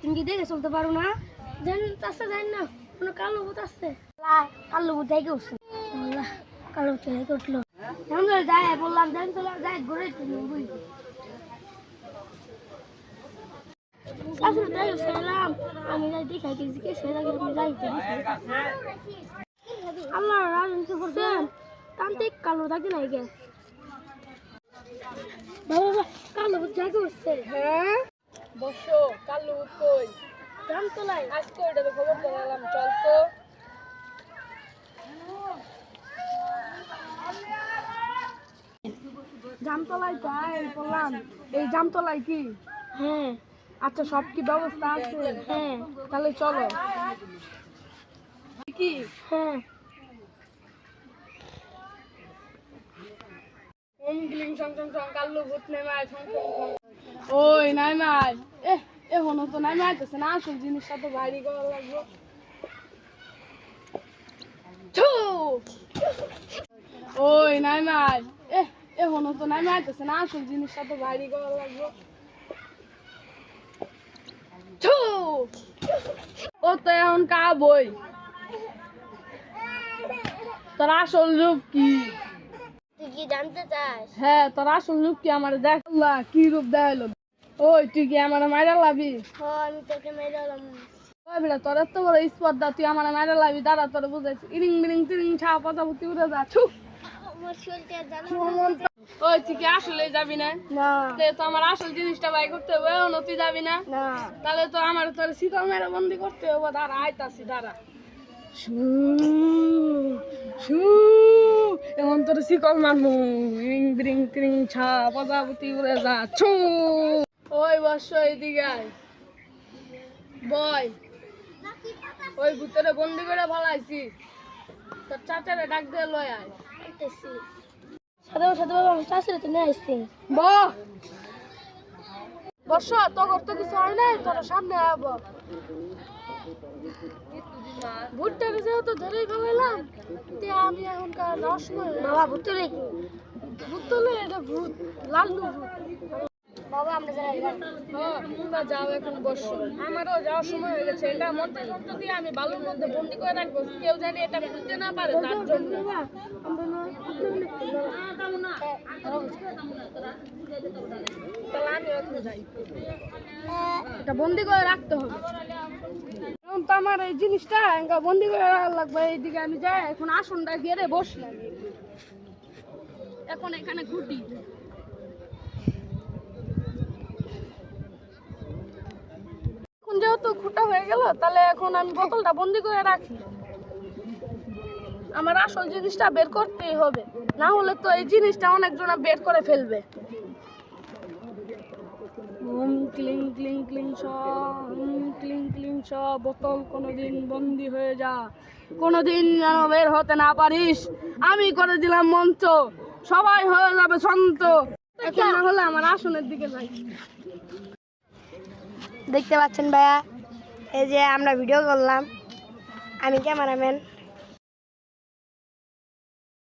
তুমি কি দেখে চলতে পারো না? জানি না কোনো কালো ভূত আসছে। কালো ভূত দেখে উঠছে, কালো ভূত দেখে উঠলো। যাই বললাম যাই ঘুরে আমি যাই দেখাই আল্লাহ রাজনীতি করছেন তান্ত্রিক কালো থাকে না গে বাবা কালো ভূত দেখে উঠছে। হ্যাঁ বসো, কালো ভূত কই? জামতলায় আজকে ওইটাতে খবর পেলাম, চল তো। জামতলায় যাই বললাম। এই জামতলায় কি? হ্যাঁ। আচ্ছা, সব কি ব্যবস্থা আছে? হ্যাঁ। তাহলে চলো। কি? হ্যাঁ। কালো ভূত নেমায় ওই নাইমাই এখনো তো নাইমা আইতেছে না, আসল জিনিসটা তো ভারী করা লাগবে। ওই নাইমাই এখনো তো নাইমা আইতেছে না, আসল জিনিসটা তো ভারী করা লাগবে। ও তো এখন কাবই, তোর আসল রূপ কি? তুই কি জানতে চাস? হ্যাঁ, তোর আসল রূপ কি আমার দেখ। কি রূপ দেখাইলো? ওই তুই কি আমার মাইরা লাবি? আমি তোকে মেরালাম। ওই বেটা, তোর এত বড় স্পর্ধা, তুই আমার মাইরা লাবি? দাঁড়া, তোর বুঝাইছি। ইরিং বিরিং তিরিং ছা পচাপতি উড়ে যা। আমার শরীরটা জানো। ওই তুই কি আসলে যাবি না? না তো আমার আসল জিনিসটা বাই করতে হবে, ও তুই যাবি না? না তাহলে তো আমার তোর শীতল মেরে বন্দি করতে হবে। দাঁড়া, আইতাছি, দাঁড়া। এখন তোর শিকল মারবো। ইরিং বিরিং তিরিং ছা পচাপতি উড়ে যা। ওই বর্ষ এইদিকে আয়। বয়, ওই ভূতের বন্দি করে ফেলাইছি, তোর চাচারে ডাক দিয়ে লয় আয়। সাথে সাথে বাবা আমি চাষিরে তো নিয়ে আসছি। বর্ষ, তোর তো কিছু হয় নাই, তোর সামনে আব। ভুট্টাকে যেহেতু ধরেই ফেলাইলাম, আমি এখনকার রসময় বাবা ভূত লেগে ভূত তোলে, এটা ভূত, লাল্লু ভূত। বাবা আমরা যাই তোমরা যাও এখন, বসো। আমারও যাওয়ার সময় হয়ে গেছে। এটা মন্ত্র দিয়ে আমি বালুর মধ্যে বন্দি করে রাখবো, কেউ জানি এটা খুলতে না পারে, তার জন্য। তাহলে আমি এখন যাই, এটা বন্দি করে রাখতে হবে। এখন তো আমার এই জিনিসটা বন্দি করে রাখা লাগবে। এইদিকে আমি যাই এখন, আসনটা গিয়ে বসলাম, এখন এখানে ঘুটি। যেহেতু খুঁটা হয়ে গেল, তাহলে এখন আমি বোতলটা বন্দি করে রাখি। আমার আসল জিনিসটা বের করতেই হবে, না হলে তো এই জিনিসটা অনেকজনা বের করে ফেলবে। ক্লিং ক্লিং ক্লিং শ, ক্লিং ক্লিং শ। বোতল কোনোদিন বন্দি হয়ে যা, কোনোদিন যেন বের হতে না পারিস। আমি করে দিলাম মন্ত্র, সবাই হয়ে যাবে শান্ত। এখন না হলে আমার আসনের দিকে যাই। দেখতে পাচ্ছেন ভাইয়া, এই যে আমরা ভিডিও করলাম, আমি ক্যামেরাম্যান।